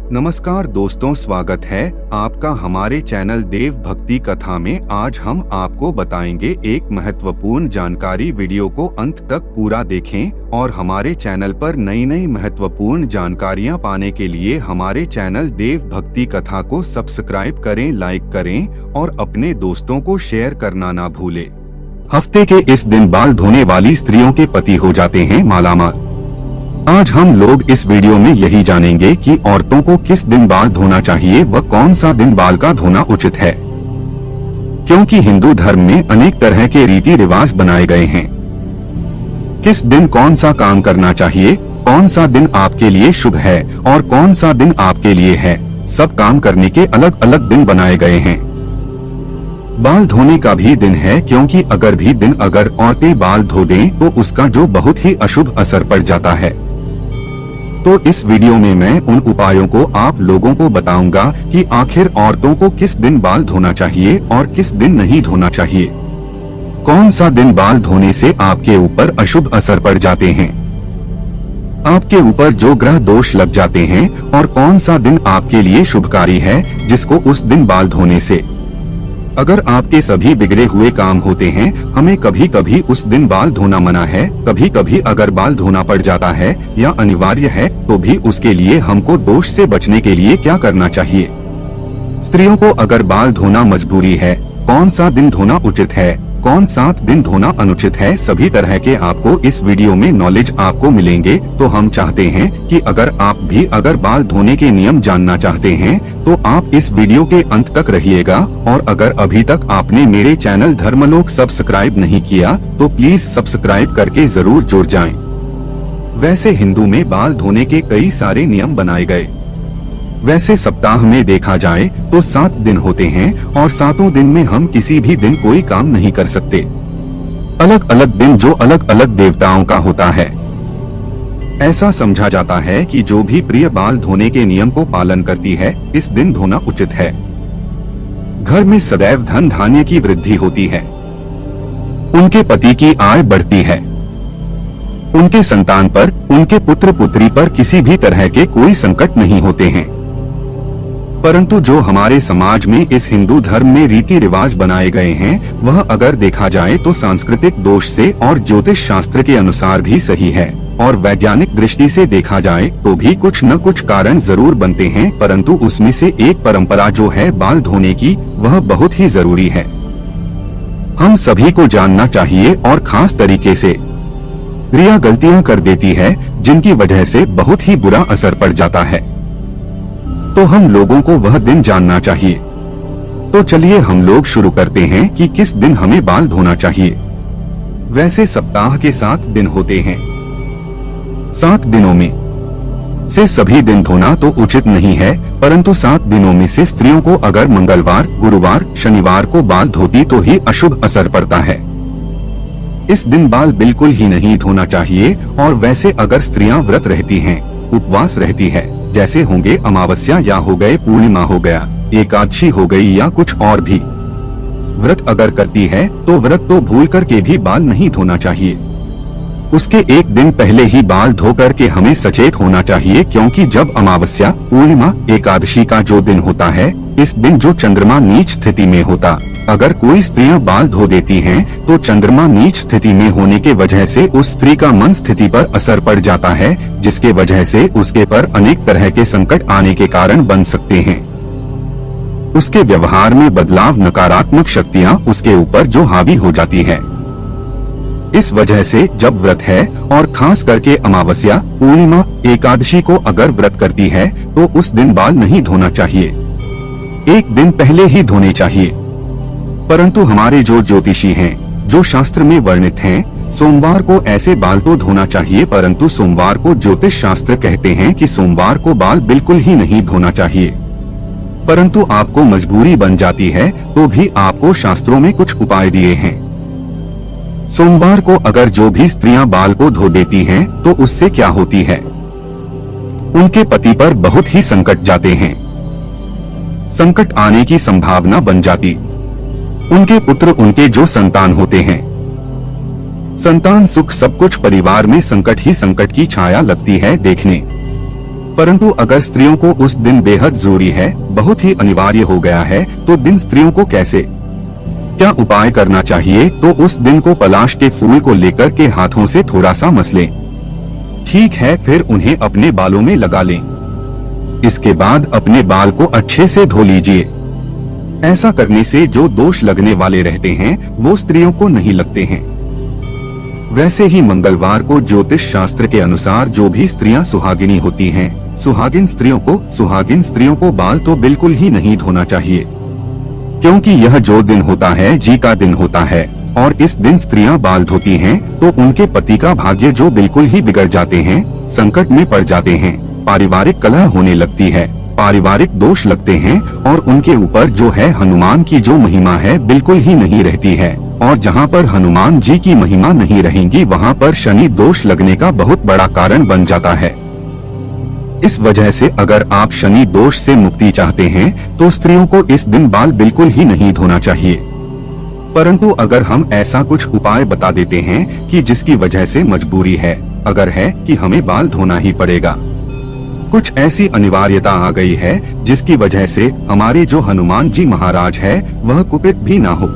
नमस्कार दोस्तों, स्वागत है आपका हमारे चैनल देव भक्ति कथा में। आज हम आपको बताएंगे एक महत्वपूर्ण जानकारी। वीडियो को अंत तक पूरा देखें और हमारे चैनल पर नई नई महत्वपूर्ण जानकारियां पाने के लिए हमारे चैनल देव भक्ति कथा को सब्सक्राइब करें, लाइक करें और अपने दोस्तों को शेयर करना ना भूलें। हफ्ते के इस दिन बाल धोने वाली स्त्रियों के पति हो जाते हैं मालामाल। आज हम लोग इस वीडियो में यही जानेंगे कि औरतों को किस दिन बाल धोना चाहिए व कौन सा दिन बाल का धोना उचित है, क्योंकि हिंदू धर्म में अनेक तरह के रीति रिवाज बनाए गए हैं। किस दिन कौन सा काम करना चाहिए, कौन सा दिन आपके लिए शुभ है और कौन सा दिन आपके लिए है, सब काम करने के अलग अलग दिन बनाए गए हैं। बाल धोने का भी दिन है, क्योंकि अगर औरतें बाल धो दें तो उसका जो बहुत ही अशुभ असर पड़ जाता है। तो इस वीडियो में मैं उन उपायों को आप लोगों को बताऊंगा कि आखिर औरतों को किस दिन बाल धोना चाहिए और किस दिन नहीं धोना चाहिए, कौन सा दिन बाल धोने से आपके ऊपर अशुभ असर पड़ जाते हैं, आपके ऊपर जो ग्रह दोष लग जाते हैं, और कौन सा दिन आपके लिए शुभकारी है जिसको उस दिन बाल धोने से अगर आपके सभी बिगड़े हुए काम होते हैं। हमें कभी कभी उस दिन बाल धोना मना है, कभी कभी अगर बाल धोना पड़ जाता है या अनिवार्य है तो भी उसके लिए हमको दोष से बचने के लिए क्या करना चाहिए। स्त्रियों को अगर बाल धोना मजबूरी है, कौन सा दिन धोना उचित है, कौन सा दिन धोना अनुचित है, सभी तरह के आपको इस वीडियो में नॉलेज आपको मिलेंगे। तो हम चाहते हैं कि अगर बाल धोने के नियम जानना चाहते हैं तो आप इस वीडियो के अंत तक रहिएगा। और अगर अभी तक आपने मेरे चैनल धर्मलोक सब्सक्राइब नहीं किया तो प्लीज सब्सक्राइब करके जरूर जुड़ जाएं। वैसे हिंदू में बाल धोने के कई सारे नियम बनाए गए। वैसे सप्ताह में देखा जाए तो 7 दिन होते हैं और 7 दिन में हम किसी भी दिन कोई काम नहीं कर सकते। अलग अलग दिन जो अलग अलग देवताओं का होता है। ऐसा समझा जाता है कि जो भी प्रिय बाल धोने के नियम को पालन करती है, इस दिन धोना उचित है। घर में सदैव धन धान्य की वृद्धि होती है, उनके पति की आय बढ़ती है, उनके संतान पर, उनके पुत्र पुत्री पर किसी भी तरह के कोई संकट नहीं होते हैं। परंतु जो हमारे समाज में इस हिंदू धर्म में रीति रिवाज बनाए गए हैं, वह अगर देखा जाए तो सांस्कृतिक दोष से और ज्योतिष शास्त्र के अनुसार भी सही है, और वैज्ञानिक दृष्टि से देखा जाए तो भी कुछ न कुछ कारण जरूर बनते हैं। परंतु उसमें से एक परंपरा जो है बाल धोने की, वह बहुत ही जरूरी है। हम सभी को जानना चाहिए और खास तरीके से स्त्रियां गलतियां कर देती है जिनकी वजह से बहुत ही बुरा असर पड़ जाता है। तो हम लोगों को वह दिन जानना चाहिए। तो चलिए हम लोग शुरू करते हैं कि किस दिन हमें बाल धोना चाहिए। वैसे सप्ताह के 7 दिन होते हैं। 7 दिनों में से सभी दिन धोना तो उचित नहीं है, परंतु 7 दिनों में से स्त्रियों को अगर मंगलवार, गुरुवार, शनिवार को बाल धोती तो ही अशुभ असर पड़ता है। इस दिन बाल बिल्कुल ही नहीं धोना चाहिए। और वैसे अगर स्त्रियां व्रत रहती हैं, उपवास रहती है, जैसे होंगे अमावस्या या हो गए पूर्णिमा हो गया, एकादशी हो गई या कुछ और भी व्रत अगर करती है तो व्रत तो भूल करके भी बाल नहीं धोना चाहिए। उसके एक दिन पहले ही बाल धो करके हमें सचेत होना चाहिए, क्योंकि जब अमावस्या, पूर्णिमा, एकादशी का जो दिन होता है, इस दिन जो चंद्रमा नीच स्थिति में होता, अगर कोई स्त्रियां बाल धो देती हैं तो चंद्रमा नीच स्थिति में होने के वजह से उस स्त्री का मन स्थिति पर असर पड़ जाता है, जिसके वजह से उसके पर अनेक तरह के संकट आने के कारण बन सकते हैं। उसके व्यवहार में बदलाव, नकारात्मक शक्तियां उसके ऊपर जो हावी हो जाती है। इस वजह से जब व्रत है और खास करके अमावस्या, पूर्णिमा, एकादशी को अगर व्रत करती है तो उस दिन बाल नहीं धोना चाहिए, एक दिन पहले ही धोने चाहिए। परंतु हमारे जो ज्योतिषी हैं, जो शास्त्र में वर्णित हैं, सोमवार को ऐसे बाल तो धोना चाहिए, परंतु सोमवार को ज्योतिष शास्त्र कहते हैं कि सोमवार को बाल बिल्कुल ही नहीं धोना चाहिए। परंतु आपको मजबूरी बन जाती है तो भी आपको शास्त्रों में कुछ उपाय दिए हैं। सोमवार को अगर जो भी स्त्रियां बाल को धो देती हैं तो उससे क्या होती है, उनके पति पर बहुत ही संकट जाते हैं, संकट आने की संभावना बन जाती, उनके पुत्र, उनके जो संतान होते हैं, संतान सुख सब कुछ, परिवार में संकट ही संकट की छाया लगती है देखने। परंतु अगर स्त्रियों को उस दिन बेहद जरूरी है, बहुत ही अनिवार्य हो गया है, तो दिन स्त्रियों को कैसे क्या उपाय करना चाहिए? तो उस दिन को पलाश के फूल को लेकर के हाथों से थोड़ा सा मसलें। ठीक है, फिर उन्हें अपने बालों में लगा लें। इसके बाद अपने बाल को अच्छे से धो लीजिए। ऐसा करने से जो दोष लगने वाले रहते हैं वो स्त्रियों को नहीं लगते हैं। वैसे ही मंगलवार को ज्योतिष शास्त्र के अनुसार जो भी स्त्रियां सुहागिनी होती हैं, सुहागिन स्त्रियों को बाल तो बिल्कुल ही नहीं धोना चाहिए, क्योंकि यह जो दिन होता है जी का दिन होता है, और इस दिन स्त्रियां बाल धोती हैं तो उनके पति का भाग्य जो बिल्कुल ही बिगड़ जाते हैं, संकट में पड़ जाते हैं, पारिवारिक कलह होने लगती है, पारिवारिक दोष लगते हैं, और उनके ऊपर जो है हनुमान की जो महिमा है बिल्कुल ही नहीं रहती है। और जहां पर हनुमान जी की महिमा नहीं रहेंगी वहां पर शनि दोष लगने का बहुत बड़ा कारण बन जाता है। इस वजह से अगर आप शनि दोष से मुक्ति चाहते हैं तो स्त्रियों को इस दिन बाल बिल्कुल ही नहीं धोना चाहिए। परंतु अगर हम ऐसा कुछ उपाय बता देते हैं कि जिसकी वजह से मजबूरी है, अगर है कि हमें बाल धोना ही पड़ेगा, कुछ ऐसी अनिवार्यता आ गई है जिसकी वजह से हमारे जो हनुमान जी महाराज है वह कुपित भी ना हो,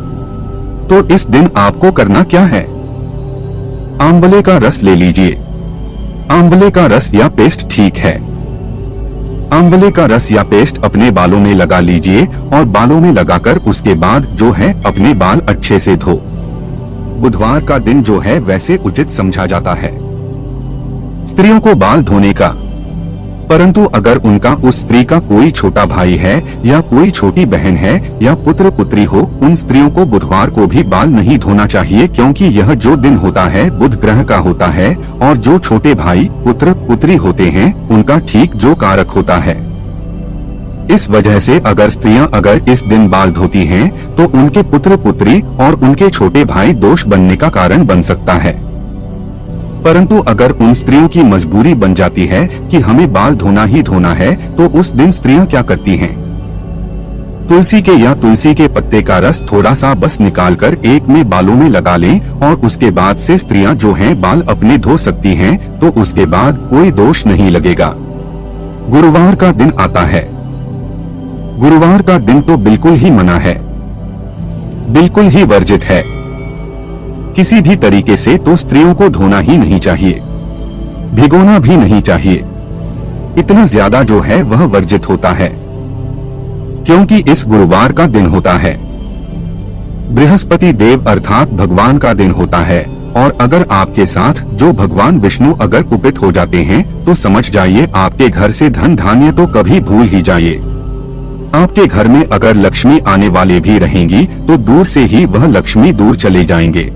तो इस दिन आपको करना क्या है? आंवले का रस ले लीजिए। आंवले का रस या पेस्ट ठीक है। आंवले का रस या पेस्ट अपने बालों में लगा लीजिए और बालों में लगाकर उसके बाद जो है अपने बाल अच्छे से धो। बुधवार का दिन जो है वैसे उचित समझा जाता है स्त्रियों को बाल धोने का। परंतु अगर उनका उस स्त्री का कोई छोटा भाई है या कोई छोटी बहन है या पुत्र पुत्री हो, उन स्त्रियों को बुधवार को भी बाल नहीं धोना चाहिए, क्योंकि यह जो दिन होता है बुध ग्रह का होता है, और जो छोटे भाई पुत्र पुत्री होते हैं उनका ठीक जो कारक होता है। इस वजह से अगर स्त्रियां अगर इस दिन बाल धोती हैं तो उनके पुत्र पुत्री और उनके छोटे भाई दोष बनने का कारण बन सकता है। परंतु अगर उन स्त्रियों की मजबूरी बन जाती है कि हमें बाल धोना ही धोना है, तो उस दिन स्त्रियां क्या करती हैं? तुलसी के या तुलसी के पत्ते का रस थोड़ा सा बस निकालकर एक में बालों में लगा लें, और उसके बाद से स्त्रियां जो हैं बाल अपने धो सकती हैं, तो उसके बाद कोई दोष नहीं लगेगा। गुरुवार का दिन आता है। गुरुवार का दिन तो बिल्कुल ही मना है, बिल्कुल ही वर्जित है। किसी भी तरीके से तो स्त्रियों को धोना ही नहीं चाहिए, भिगोना भी नहीं चाहिए। इतना ज्यादा जो है वह वर्जित होता है, क्योंकि इस गुरुवार का दिन होता है बृहस्पति देव अर्थात भगवान का दिन होता है। और अगर आपके साथ जो भगवान विष्णु अगर कुपित हो जाते हैं तो समझ जाइए आपके घर से धन धान्य तो कभी भूल ही जाइए। आपके घर में अगर लक्ष्मी आने वाले भी रहेंगी तो दूर से ही वह लक्ष्मी दूर चले जाएंगे।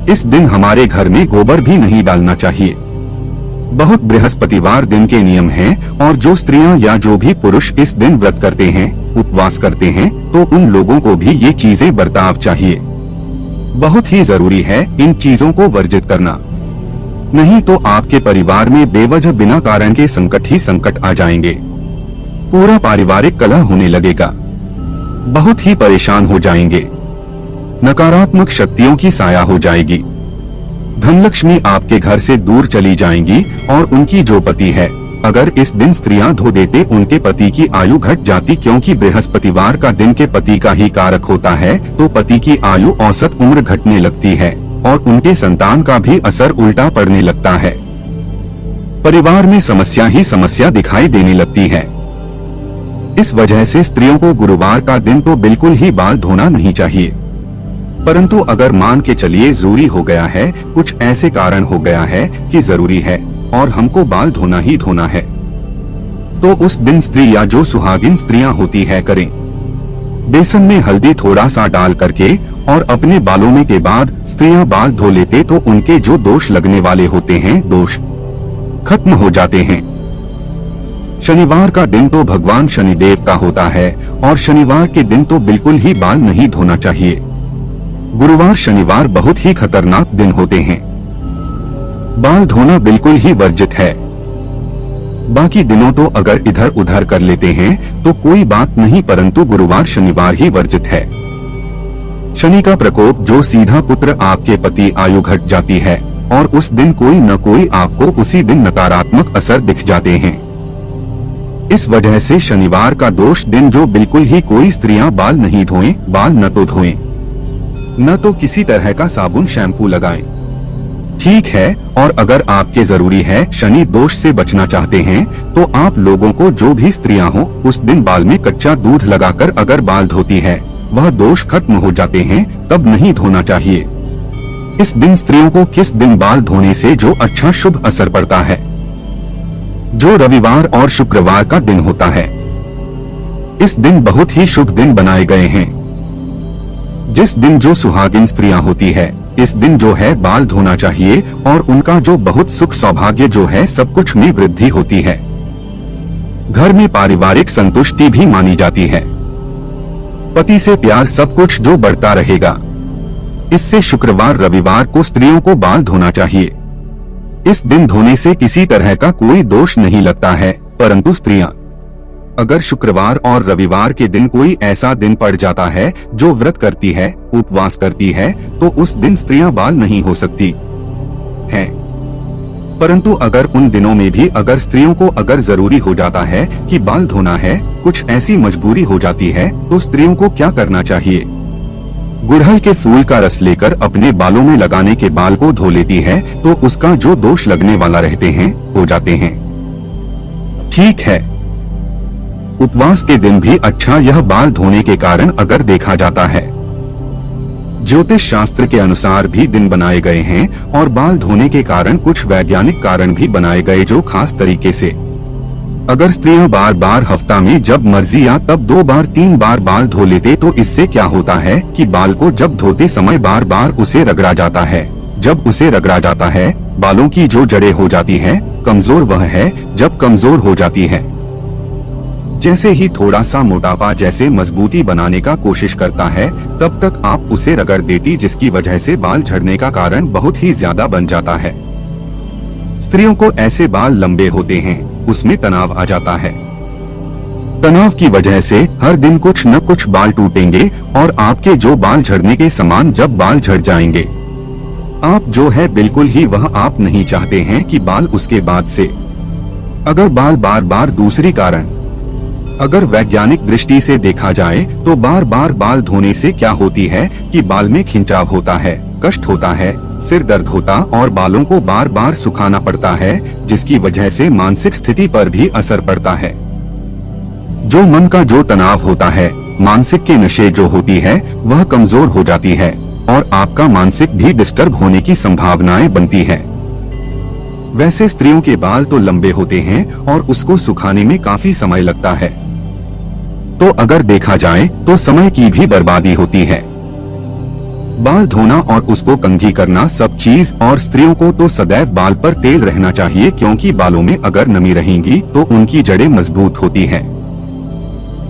इस दिन हमारे घर में गोबर भी नहीं डालना चाहिए। बहुत बृहस्पतिवार दिन के नियम हैं, और जो स्त्रियां या जो भी पुरुष इस दिन व्रत करते हैं, उपवास करते हैं, तो उन लोगों को भी ये चीजें बर्ताव चाहिए। बहुत ही जरूरी है इन चीजों को वर्जित करना, नहीं तो आपके परिवार में बेवजह बिना कारण के संकट ही संकट आ जाएंगे। पूरा पारिवारिक कलह होने लगेगा, बहुत ही परेशान हो जाएंगे, नकारात्मक शक्तियों की साया हो जाएगी, धनलक्ष्मी आपके घर से दूर चली जाएंगी, और उनकी जो पति है अगर इस दिन स्त्रियां धो देते उनके पति की आयु घट जाती, क्योंकि बृहस्पतिवार का दिन के पति का ही कारक होता है, तो पति की आयु औसत उम्र घटने लगती है और उनके संतान का भी असर उल्टा पड़ने लगता है। परिवार में समस्या ही समस्या दिखाई देने लगती है। इस वजह से स्त्रियों को गुरुवार का दिन तो बिल्कुल ही बाल धोना नहीं चाहिए। परंतु अगर मान के चलिए जरूरी हो गया है, कुछ ऐसे कारण हो गया है कि जरूरी है और हमको बाल धोना ही धोना है, तो उस दिन स्त्री या जो सुहागिन स्त्रियां होती है करें। बेसन में हल्दी थोड़ा सा डाल करके और अपने बालों में के बाद स्त्रियां बाल धो लेते तो उनके जो दोष लगने वाले होते हैं दोष खत्म हो जाते हैं। शनिवार का दिन तो भगवान शनिदेव का होता है और शनिवार के दिन तो बिल्कुल ही बाल नहीं धोना चाहिए। गुरुवार शनिवार बहुत ही खतरनाक दिन होते हैं, बाल धोना बिल्कुल ही वर्जित है। बाकी दिनों तो अगर इधर उधर कर लेते हैं तो कोई बात नहीं, परंतु गुरुवार शनिवार ही वर्जित है। शनि का प्रकोप जो सीधा पुत्र आपके पति आयु घट जाती है और उस दिन कोई न कोई आपको उसी दिन नकारात्मक असर दिख जाते हैं। इस वजह से शनिवार का दोष दिन जो बिल्कुल ही कोई स्त्रियां बाल नहीं धोएं, बाल न तो धोएं, न तो किसी तरह का साबुन शैम्पू लगाएं। ठीक है, और अगर आपके जरूरी है शनि दोष से बचना चाहते हैं तो आप लोगों को जो भी स्त्रियां हो उस दिन बाल में कच्चा दूध लगाकर अगर बाल धोती है वह दोष खत्म हो जाते हैं, तब नहीं धोना चाहिए। इस दिन स्त्रियों को किस दिन बाल धोने से जो अच्छा शुभ असर पड़ता है, जो रविवार और शुक्रवार का दिन होता है। इस दिन बहुत ही शुभ दिन बनाए गए हैं। जिस दिन जो सुहागिन स्त्रियां होती है इस दिन जो है बाल धोना चाहिए और उनका जो बहुत सुख सौभाग्य जो है सब कुछ में वृद्धि होती है। घर में पारिवारिक संतुष्टि भी मानी जाती है। पति से प्यार सब कुछ जो बढ़ता रहेगा। इससे शुक्रवार रविवार को स्त्रियों को बाल धोना चाहिए। इस दिन धोने से किसी तरह का कोई दोष नहीं लगता है, परंतु स्त्रियां अगर शुक्रवार और रविवार के दिन कोई ऐसा दिन पड़ जाता है जो व्रत करती है, उपवास करती है, तो उस दिन स्त्रियां बाल नहीं हो सकती हैं। परंतु अगर उन दिनों में भी अगर स्त्रियों को अगर जरूरी हो जाता है कि बाल धोना है, कुछ ऐसी मजबूरी हो जाती है, तो स्त्रियों को क्या करना चाहिए? गुड़हल के फूल का रस लेकर अपने बालों में लगाने के बाल को धो लेती है तो उसका जो दोष लगने वाला रहते हैं हो जाते हैं। ठीक है, उपवास के दिन भी अच्छा यह बाल धोने के कारण अगर देखा जाता है। ज्योतिष शास्त्र के अनुसार भी दिन बनाए गए हैं और बाल धोने के कारण कुछ वैज्ञानिक कारण भी बनाए गए जो खास तरीके से अगर स्त्रियां बार बार हफ्ता में जब मर्जी या तब 2 बार 3 बार बाल धो लेते तो इससे क्या होता है कि बाल को जब धोते समय बार बार उसे रगड़ा जाता है। जब उसे रगड़ा जाता है बालों की जो जड़ें हो जाती है कमजोर, वह है जब कमजोर हो जाती है जैसे ही थोड़ा सा मोटापा जैसे मजबूती बनाने का कोशिश करता है तब तक आप उसे रगड़ देती, जिसकी वजह से बाल झड़ने का कारण बहुत ही ज्यादा बन जाता है। स्त्रियों को ऐसे बाल लंबे होते हैं, उसमें तनाव आ जाता है। तनाव की वजह से हर दिन कुछ न कुछ बाल टूटेंगे और आपके जो बाल झड़ने के समान जब बाल झड़ जाएंगे, आप जो है बिल्कुल ही वह आप नहीं चाहते हैं कि बाल उसके बाद से अगर बाल बार बार दूसरी कारण अगर वैज्ञानिक दृष्टि से देखा जाए तो बार बार बाल धोने से क्या होती है कि बाल में खिंचाव होता है, कष्ट होता है, सिर दर्द होता और बालों को बार बार सुखाना पड़ता है, जिसकी वजह से मानसिक स्थिति पर भी असर पड़ता है। जो मन का जो तनाव होता है, मानसिक के नशे जो होती है वह कमजोर हो जाती है और आपका मानसिक भी डिस्टर्ब होने की संभावनाएं बनती है। वैसे स्त्रियों के बाल तो लंबे होते हैं और उसको सुखाने में काफी समय लगता है, तो अगर देखा जाए तो समय की भी बर्बादी होती है। बाल धोना और उसको कंघी करना सब चीज, और स्त्रियों को तो सदैव बाल पर तेल रहना चाहिए क्योंकि बालों में अगर नमी रहेंगी तो उनकी जड़ें मजबूत होती है।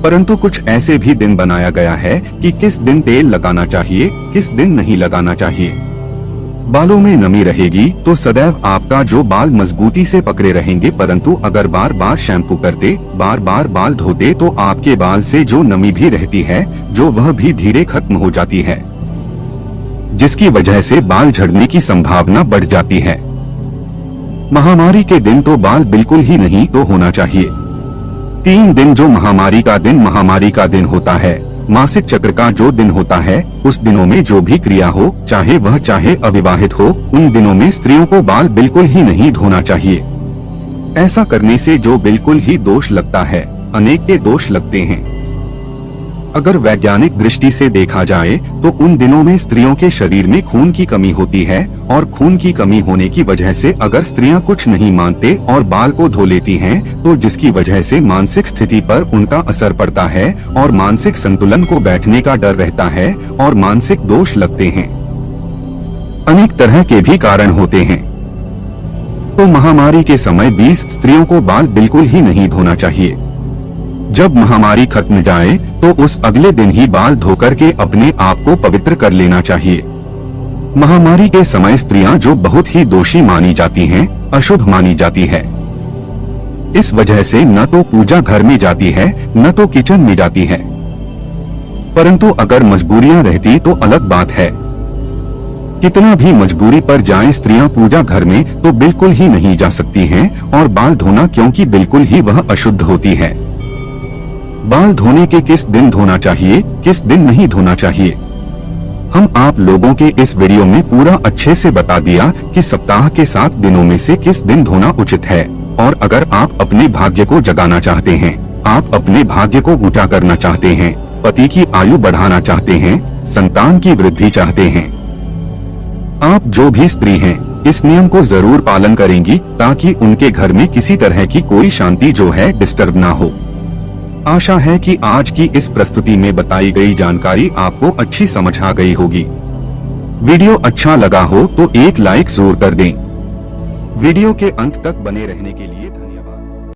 परंतु कुछ ऐसे भी दिन बनाया गया है कि किस दिन तेल लगाना चाहिए, किस दिन नहीं लगाना चाहिए। बालों में नमी रहेगी तो सदैव आपका जो बाल मजबूती से पकड़े रहेंगे, परंतु अगर बार बार शैम्पू करते, बार बार बाल धोते तो आपके बाल से जो नमी भी रहती है जो वह भी धीरे खत्म हो जाती है, जिसकी वजह से बाल झड़ने की संभावना बढ़ जाती है। महामारी के दिन तो बाल बिल्कुल ही नहीं तो होना चाहिए। 3 दिन जो महामारी का दिन होता है, मासिक चक्र का जो दिन होता है, उस दिनों में जो भी क्रिया हो, चाहे वह चाहे अविवाहित हो, उन दिनों में स्त्रियों को बाल बिल्कुल ही नहीं धोना चाहिए। ऐसा करने से जो बिल्कुल ही दोष लगता है, अनेक के दोष लगते हैं। अगर वैज्ञानिक दृष्टि से देखा जाए तो उन दिनों में स्त्रियों के शरीर में खून की कमी होती है और खून की कमी होने की वजह से अगर स्त्रियां कुछ नहीं मानते और बाल को धो लेती हैं तो जिसकी वजह से मानसिक स्थिति पर उनका असर पड़ता है और मानसिक संतुलन को बैठने का डर रहता है और मानसिक दोष लगते हैं। अनेक तरह के भी कारण होते हैं। तो महामारी के समय 20 स्त्रियों को बाल बिल्कुल ही नहीं धोना चाहिए। जब महामारी खत्म जाए तो उस अगले दिन ही बाल धोकर के अपने आप को पवित्र कर लेना चाहिए। महामारी के समय स्त्रियां जो बहुत ही दोषी मानी जाती हैं, अशुभ मानी जाती है। इस वजह से न तो पूजा घर में जाती है न तो किचन में जाती है। परंतु अगर मजबूरियां रहती तो अलग बात है। कितना भी मजबूरी पर जाएं स्त्रियां पूजा घर में तो बिल्कुल ही नहीं जा सकती हैं और बाल धोना क्योंकि बिल्कुल ही वह अशुद्ध होती है। बाल धोने के किस दिन धोना चाहिए, किस दिन नहीं धोना चाहिए, हम आप लोगों के इस वीडियो में पूरा अच्छे से बता दिया कि सप्ताह के 7 दिनों में से किस दिन धोना उचित है। और अगर आप अपने भाग्य को जगाना चाहते हैं, आप अपने भाग्य को ऊंचा करना चाहते हैं, पति की आयु बढ़ाना चाहते हैं, संतान की वृद्धि चाहते हैं, आप जो भी स्त्री हैं इस नियम को जरूर पालन करेंगी ताकि उनके घर में किसी तरह की कोई शांति जो है डिस्टर्ब ना हो। आशा है कि आज की इस प्रस्तुति में बताई गई जानकारी आपको अच्छी समझ आ गई होगी। वीडियो अच्छा लगा हो तो एक लाइक जरूर कर दें। वीडियो के अंत तक बने रहने के लिए